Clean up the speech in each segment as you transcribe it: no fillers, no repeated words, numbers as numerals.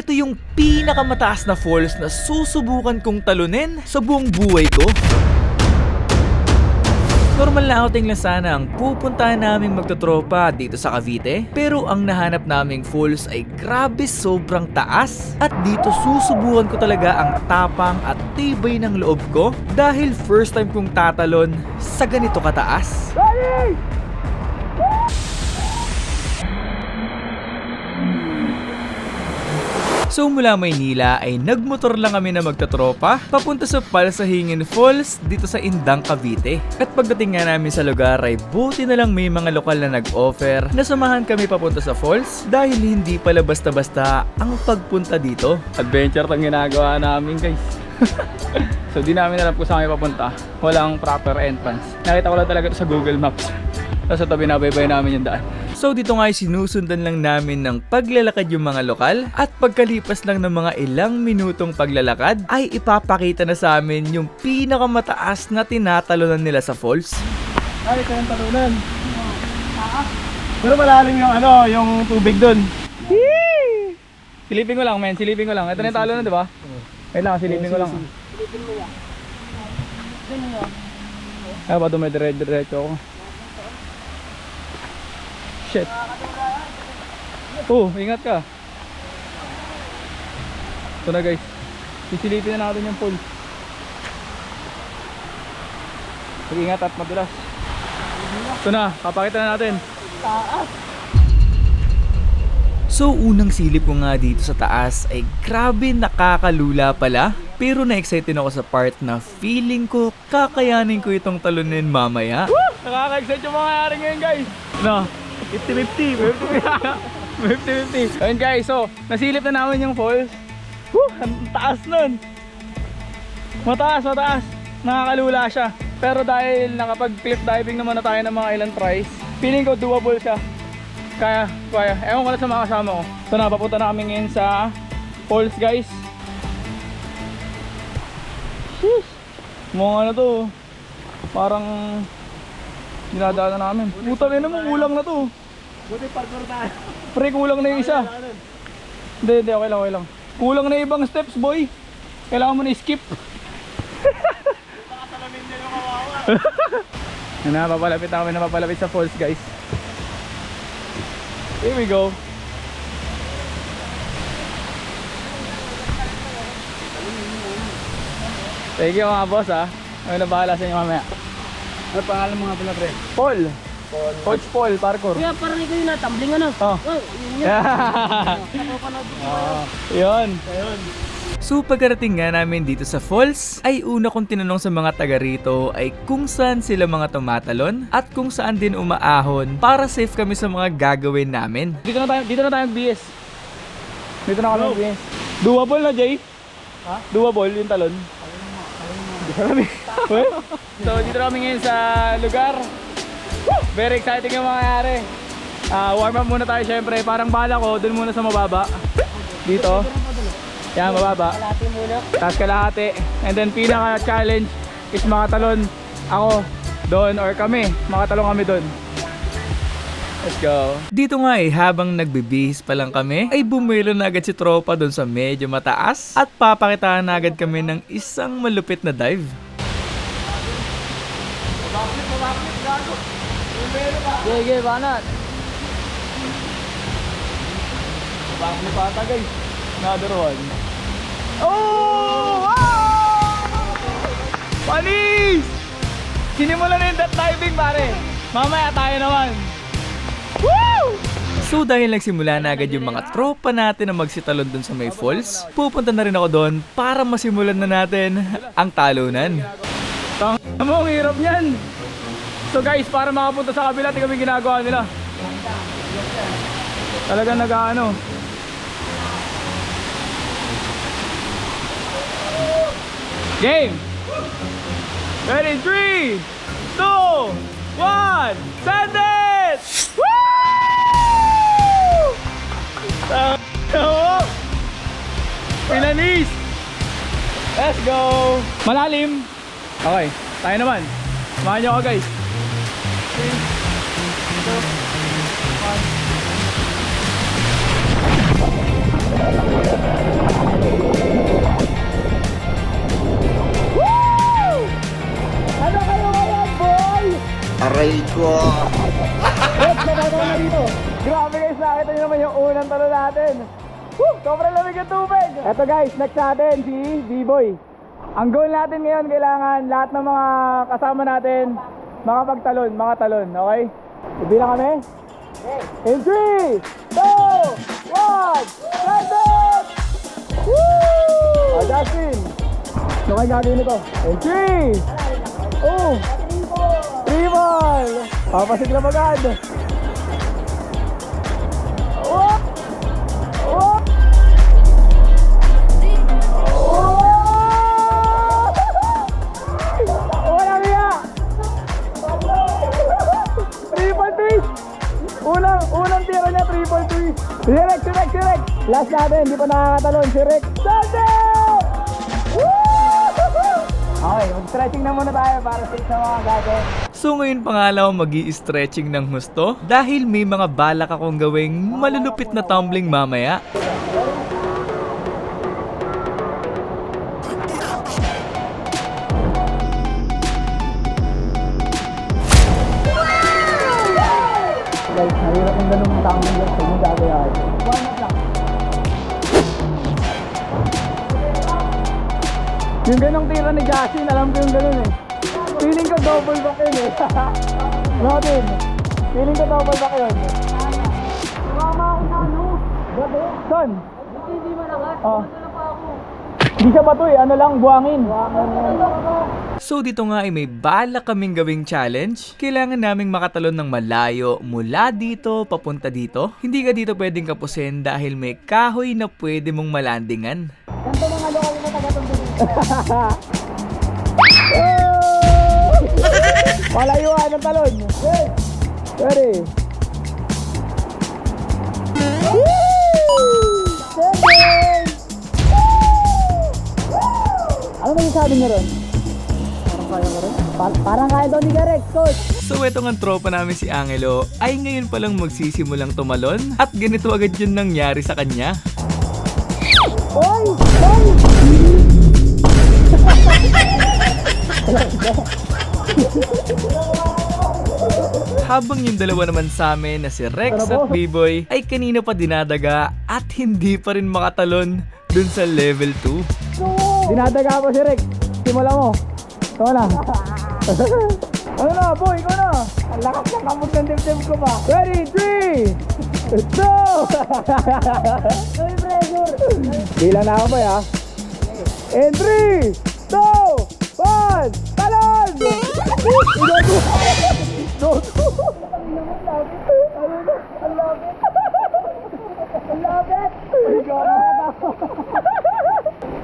ito yung pinakamataas na falls na susubukan kong talunin sa buong buhay ko. Normal na outing lang sana ang pupuntahan naming magtotropa dito sa Cavite, pero ang nahanap naming falls ay grabe sobrang taas. At dito susubukan ko talaga ang tapang at tibay ng loob ko dahil first time kong tatalon sa ganito kataas. So mula Maynila ay nagmotor lang kami na magtatropa papunta sa Palsahingin Falls dito sa Indang, Cavite. At pagdating nga namin sa lugar ay buti na lang may mga lokal na nag-offer na samahan kami papunta sa falls dahil hindi pala basta-basta ang pagpunta dito. Adventure tong ginagawa namin, guys. So di namin alam kung saan kami papunta. Walang proper entrance. Nakita ko lang talaga ito sa Google Maps. Tapos ito binabaybay namin yung daan. So dito nga ay sinusundan lang namin ng paglalakad yung mga lokal at pagkalipas lang ng mga ilang minutong paglalakad ay ipapakita na sa amin yung pinakamataas na tinatalunan nila sa falls. Ay, ito yung talunan. Pero malalim yung yung tubig dun. Silipin ko lang, men. Silipin ko lang. Ito na yung talunan, di ba? Wait lang, silipin ko lang. Silipin mo yan. Sino yan? Ay, ba dumidire-diretso ako. Shit. Oh, ingat ka. Ito na, guys. Sisilipin na natin yung pool. Mag-ingat at madulas. Ito na, papakita na natin. Taas. So unang silip ko nga dito sa taas ay grabe nakakalula pala. Pero na-excited ako sa part na feeling ko kakayanin ko itong talunin mamaya. Nakaka-excite yung mga hari ngayon, guys. No, 50-50. 50-50. Ayun guys, so nasilip na namin yung falls. Ang taas nun. Mataas. Nakakalula siya. Pero dahil nakapag-cliff diving naman na tayo ng mga ilang tries, feeling ko doable siya. Kaya. Ewan ko na sa mga kasama ko. So napapunta na kami ngayon sa falls, guys. Mga ano to, parang dinadaanan namin. Puta na naman, kulang na to. Buti parkour tayo. Pre, kulang na yung isa. Hindi, okay lang. Kulang na ibang steps, boy. Kailangan mo na skip. Nakasalamin niya yung kawawa. Napapalapit sa falls, guys. Here we go. Thank you mga boss, ha. May nabahala sa inyo mamaya. Ano pangalan mo nga pala, pre? Paul. Coach Paul, parkour. Kuya, parang ikaw yun na, tumbling ano? Oh. Yun yun. Napapanood ko pa. Yun. So pagkarating nga namin dito sa falls, ay una kong tinanong sa mga taga rito ay kung saan sila mga tumatalon at kung saan din umaahon para safe kami sa mga gagawin namin. Dito na tayo BS. Dito na kami BS. Doable na, Jay? Ha? Doable yung talon? So dito na kami ngayon sa lugar. Very exciting yung mangyayari. Warm up muna tayo syempre. Parang bala ko, dun muna sa mababa. Dito. Yan, mababa. Kalahati muna. Tapos kalahati. And then pinaka-challenge is makatalon ako doon or kami. Makatalon kami doon. Let's go. Dito nga habang nagbibihis pa lang kami, ay bumelo na agad si tropa doon sa medyo mataas at papakitaan na agad kami ng isang malupit na dive. Sige, banat. Backflip ata, guys. Another one. Oh! Wow! Panis! Sinimulan na yung that diving, pare. Mamaya tayo naman. Woo! So dahil nagsimula na agad yung mga tropa natin na magsitalon dun sa may falls, pupunta na rin ako doon para masimulan na natin ang talunan. Tanga mo, ang hirap yan. So guys, para makapunta sa kabila, tingnan mo yung ginagawa nila. Talagang nag-ano. Game! Ready? 3, 2, 1, send it! Woo! Pinanis! Let's go! Malalim! Okay, tayo naman. Samahan nyo ako, guys. 3, 2, 1. natin. Woo! Sobrang lamig ang tubig. Eto guys, next natin si B-Boy. Ang goal natin ngayon, kailangan lahat ng mga kasama natin makapagtalon, mga talon, okay? Ibilang kami? In 3, 2, 1, let's go! Woo! Justin! Ano kayo gagawin ito? In 3, 2, 3 ball! Papasig na agad! Whoop! Whoop! Walang iya! Triple twist! Unang tira niya, triple twist! Si Rex! Last natin, hindi pa nakakatalon. Si Rex! Sunday! Okay, mag-stretching na muna tayo para safe sa mga gago. So ngayon pa nga lang mag-i-stretching ng husto dahil may mga balak akong gawing malulupit na tumbling mamaya. Guys, nahirap yung ganun yung tumbling guys. Huwag mo gagawin. Warm up lang. Yung ganong tira ni Justin, alam ko yung ganun eh. Feeling ko double back yun eh. Robin, feeling ko double back yun. Tumama ako sa ano. Son? Hindi malakas. Oh. Wala pa ako. Hindi siya bato eh, ano lang, buhangin. So dito nga ay may bala kaming gawing challenge. Kailangan naming makatalon ng malayo mula dito papunta dito. Hindi ka dito pwedeng kapusin dahil may kahoy na pwede mong malandingan. Ganito mga lokal na taga-tumbling. Malayuan ng talon. Ready? Ano masasabi niyo ron? Parang kaya ko rin. Parang kaya daw ni Garek, coach. So eto nga tropa namin si Angelo ay ngayon palang magsisimulang tumalon at ganito agad yun nangyari sa kanya. Oy! Habang yung dalawa naman sa amin na si Rex at B-Boy ay kanina pa dinadaga at hindi pa rin makatalon dun sa level 2. Dinadaga po si Rex. Simula mo. Ikaw na. Ano na, boy? Ikaw na. Ang lakas ng kamot ng dibdib ko ba? Ready? 3, 2! May pressure. Bilang na ako boy ha. In 3, 2, 1, talon!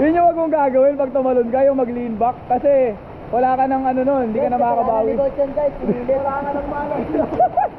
Yun yung wag mong gagawin pag tumalon ka, yung mag-lean back. Kasi wala ka ng ano nun, hindi ka na makakabawi. Coach yan guys. Wala ka ng malo.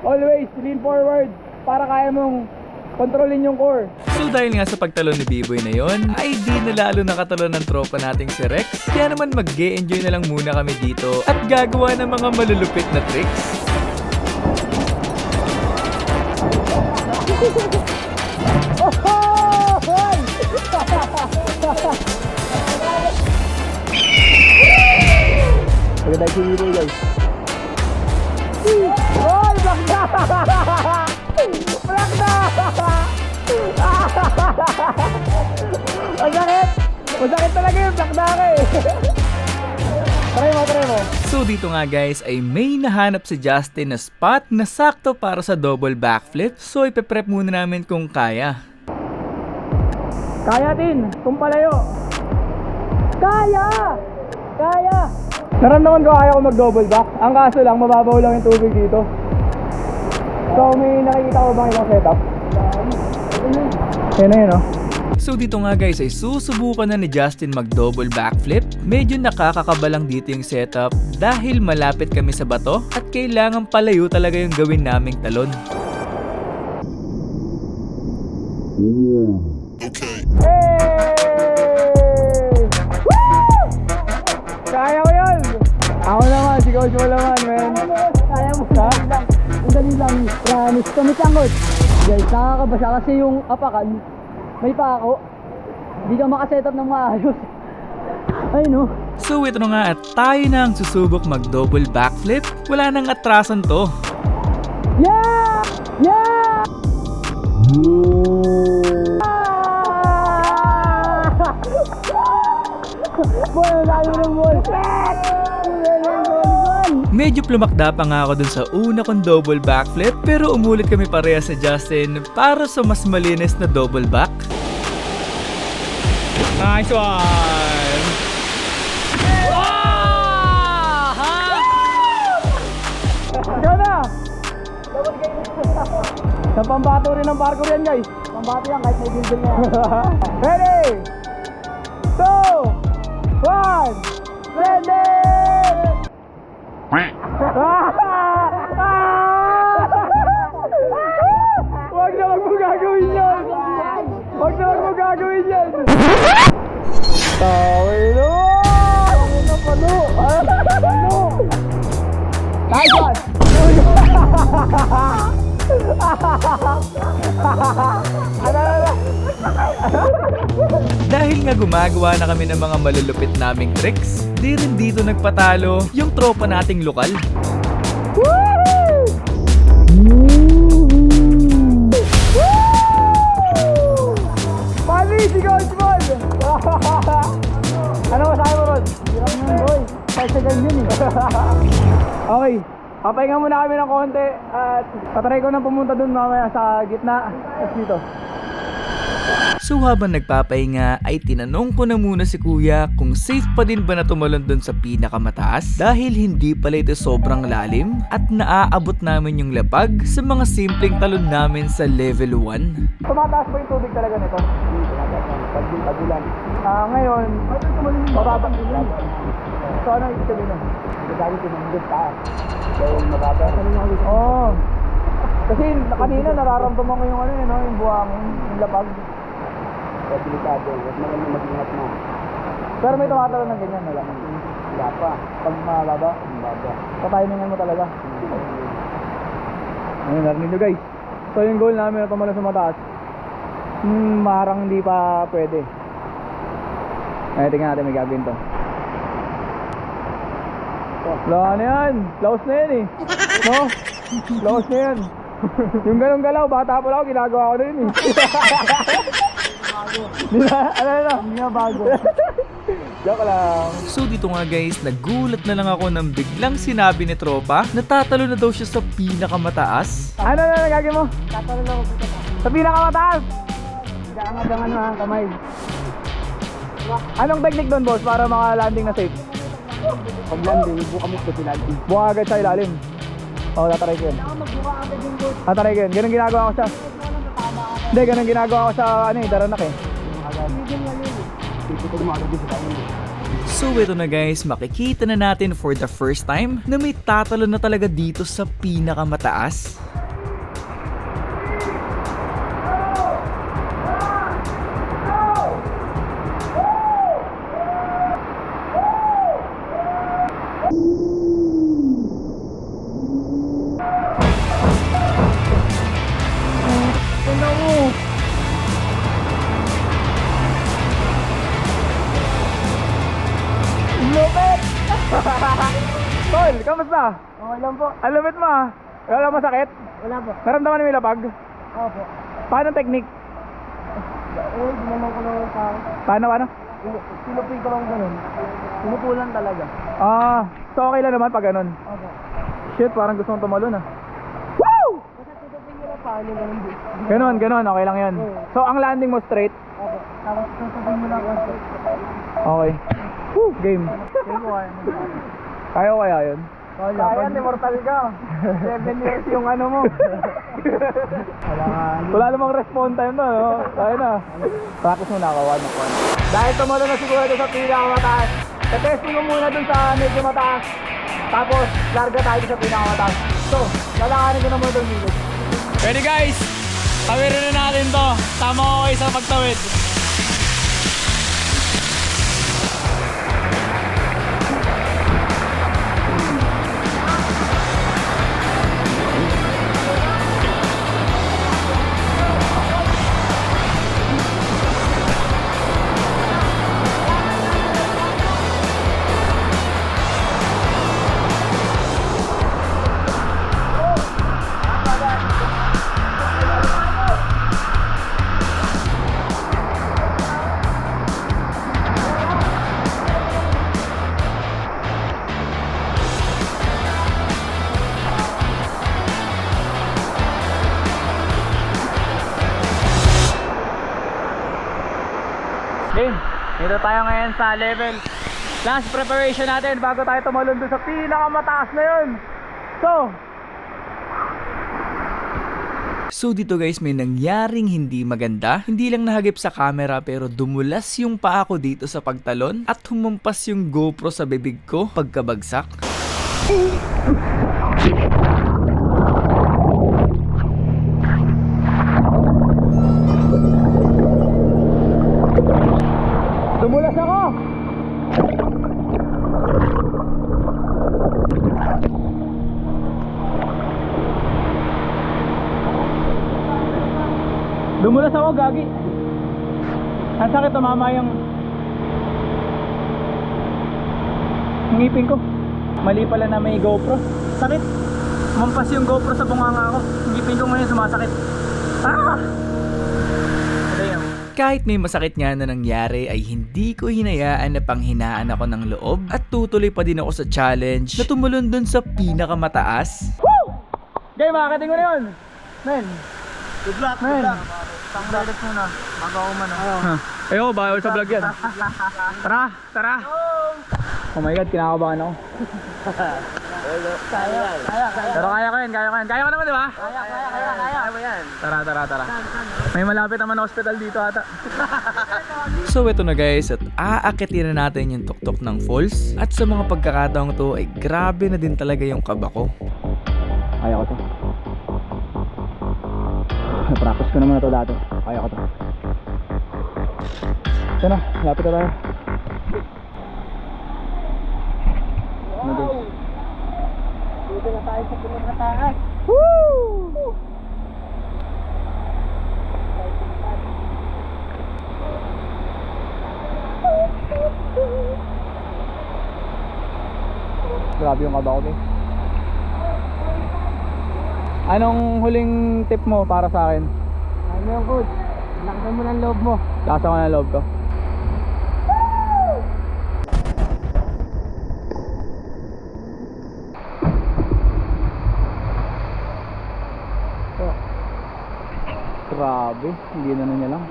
Always lean forward para kaya mong kontrolin yung core. So dahil nga sa pagtalon ni B-Boy na yon, ay di na lalo nakatalon ng tropa nating si Rex. Kaya naman mag-e-enjoy na lang muna kami dito at gagawa ng mga malulupit na tricks. Maganda yung sinilo guys. Oh, black na! Black na! Masakit! Masakit talaga yung black na ka eh. Try mo. So dito nga guys ay may nahanap si Justin na spot na sakto para sa double backflip. So ipe-prep muna namin kung kaya. Kaya din, kung palayo. Kaya! Kaya! Naramdaman ko kaya ko mag-double back. Ang kaso lang, mababaw lang yung tubig dito. So may nakikita ko bang ibang setup? Yan na yun oh. So dito nga guys ay susubukan na ni Justin mag-double backflip. Medyo nakakakabalang dito yung setup dahil malapit kami sa bato at kailangan palayo talaga yung gawin naming talon. Hey! Woo! Kaya ko yun! Ako naman, si Coach mo naman, man. Kaya mo. Ha? Ang dali lang. Promise. Tumitang coach. Guys, nakakabasa kasi yung apakan. May pako. Hindi ka makasetup ng maayos. Ay no. So ito na nga at tayo na ang susubok mag-double backflip. Wala nang atrasan to. Yeah! Yeah! Medyo plumakda pa nga ako dun sa una kong double backflip pero umulit kami parehas sa Justin para sa mas malinis na double back. Nice one! Ikaw na! Sa pambato rin ng parkour yan, guys. Pambato yan kahit may building na yan. Ready! 2! 1! Ready! Huwag na wag mo gagawin yan! Huwag na wag mo gagawin yan! Tawin mo! Ano pano? Ano? Nice one! Dahil nga gumagawa na kami ng mga malulupit naming tricks, di rin dito nagpatalo yung tropa nating lokal. Mali si Coach Ball! Ano masabi mo, Rod? Hirap mo yun, boy. Kahit sa ganyan eh. Okay. Papahinga muna kami ng konti at tatry ko na pumunta dun mamaya sa gitna. Tapos dito. So habang nagpapahinga ay tinanong ko na muna si kuya kung safe pa din ba na tumalon dun sa pinakamataas dahil hindi pala ito sobrang lalim at naaabot namin yung lapag sa mga simpleng talon namin sa level 1. Tumataas pa yung tubig talaga nito? Pag-ulan. Ngayon, mababa. So ano yung sabihin nun? Gagamit yung mga pa. Dahil mababa. Oo. Kasi kanina nararamdaman ko yung ano yun, yung buhangin, yung lapag. Delikado, huwag na lang mag-ingat na. Pero may tumatalo ng ganyan, wala. Wala pa. Pag mababa, mababa. Katimingan mo talaga. Ayun, narinig nyo guys. So yung goal namin na tumalo sa mataas. Marang hindi pa pwede. Ay, tingnan natin may gagawin to. Wala na yan. Laos na yan eh. No? Laos na yan. Yung ganong galaw, bata pa lang ako, ginagawa ko na yun eh. Hindi na bago. Joke lang. So dito nga guys, nagulat na lang ako nang biglang sinabi ni tropa na tatalo na daw siya sa pinakamataas. Ano na nagagawin mo? Tatalo na ako sa pinakamataas. Angat-angat mo ha, kamay. Anong technique doon boss para maka-landing na safe? Pag landing, buka mo sa ilalim. Buka agad sa ilalim. Oo, tataray ko yun. Tataray ko yun. Ganun ginagawa ko siya. Hindi, ganun ginagawa ko sa daranak eh. So ito na guys, makikita na natin for the first time na may tatalo na talaga dito sa pinakamataas. Lupit! Tol, kamusta? Okay lang po. Ang lupit mo ah. Wala masakit? Wala po. Naramdaman mo yung lapag? Opo. Paano technique? Ginanaw ko lang sa akin. Paano? Sinupin ko lang ganun. Sinupulan talaga. So okay lang naman pag ganun? Opo. Shit, parang gusto kong tumalon ah. Woo! Kasi sinupin nyo lang paano ganun. Ganun, okay lang yun. So ang landing mo straight? Opo. Tapos sinupin mo lang straight. Okay. Woo! Game. Kaya ko kaya yun? Kaya, immortal ka. 7 years yung ano mo. Wala namang respawn time na, no? Kaya na. Practice muna ako, 1-1. Dahil tumalo na siguro doon sa pinakamataas, testing mo muna doon sa medyo mataas. Tapos, larga tayo sa pinakamataas. So, lalakarin ko na muna doon dito. Ready guys? Tawirin na natin to. Tama ko kayo sa pagtawid. Game, dito tayo ngayon sa level last preparation natin bago tayo tumalon doon sa pinakamataas na yun. So dito guys, may nangyaring hindi maganda. Hindi lang nahagip sa camera pero dumulas yung paa ko dito sa pagtalon at humampas yung GoPro sa bibig ko pagkabagsak. Dumulas ako! Dumulas ako, gagi. Ang sakit, tumama yung ngipin ko. Mali pala na may GoPro. Sakit. Mampas yung GoPro sa bunganga ko. Ngipin ko ngayon sumasakit. Ah! Damn. Kahit may masakit nga na nangyari ay hindi ko hinayaan na panghinaan ako ng loob at tutuloy pa din ako sa challenge na tumulon dun sa pinakamataas. Okay, makakating ko na yun. Men. Good luck, Men. Pang-relax muna. Bago ako man. Ayoko, bawal sa vlog yan. Tara, tara. Oh my god, kinakabahan ako. Kaya. Pero kaya ko yun, kaya ko yun. Kaya ko naman, di ba? Kaya mo yan. Tara. May malapit naman hospital dito ata. So eto na guys, at aakitin na natin yung tuktok ng falls. At sa mga pagkakataong to ay grabe na din talaga yung kaba ko. Kaya ko to. Na-practice ko naman na to dati. Kaya ko to. Ito na, lapit na tayo. Dito na tayo sa pinagkataas. Woo! Grabe yung kaba ko, eh. Anong huling tip mo para sa akin? Ano yung coach? Lakasan mo ng loob mo. Lasa ko na loob ko. Grabe, hindi na niya lang.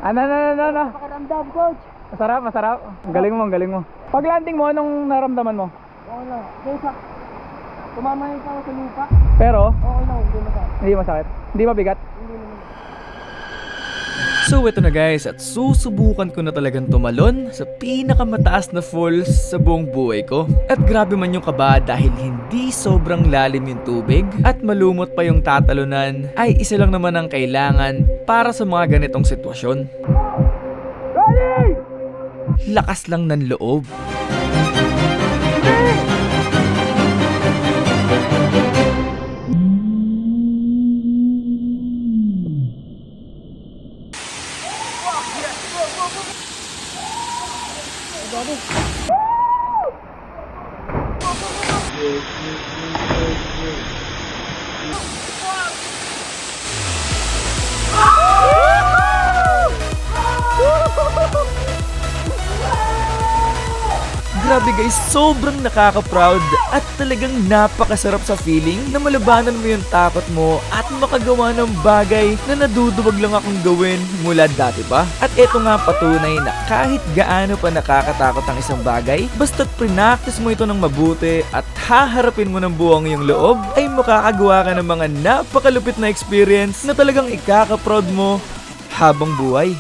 Ano. Pakiramdam, coach. Masarap. Galing mo. Pag landing mo, anong naramdaman mo? Oo na. Kaysa, tumama yung tao sa lupa. Pero, Okay lang, hindi masakit. hindi masakit. Hindi mabigat. Hindi naman. So ito na guys, at susubukan ko na talagang tumalon sa pinakamataas na falls sa buong buhay ko. At grabe man yung kaba dahil hindi sobrang lalim yung tubig at malumot pa yung tatalunan, ay isa lang naman ang kailangan para sa mga ganitong sitwasyon. Lakas lang ng loob. Grabe guys, sobrang nakaka-proud at talagang napakasarap sa feeling na malabanan mo yung takot mo at makagawa ng bagay na naduduwag lang akong gawin mula dati pa. At eto nga patunay na kahit gaano pa nakakatakot ang isang bagay, basta't practice mo ito ng mabuti at haharapin mo ng buwang yung loob, ay makakagawa ka ng mga napakalupit na experience na talagang ikaka-proud mo habang buhay.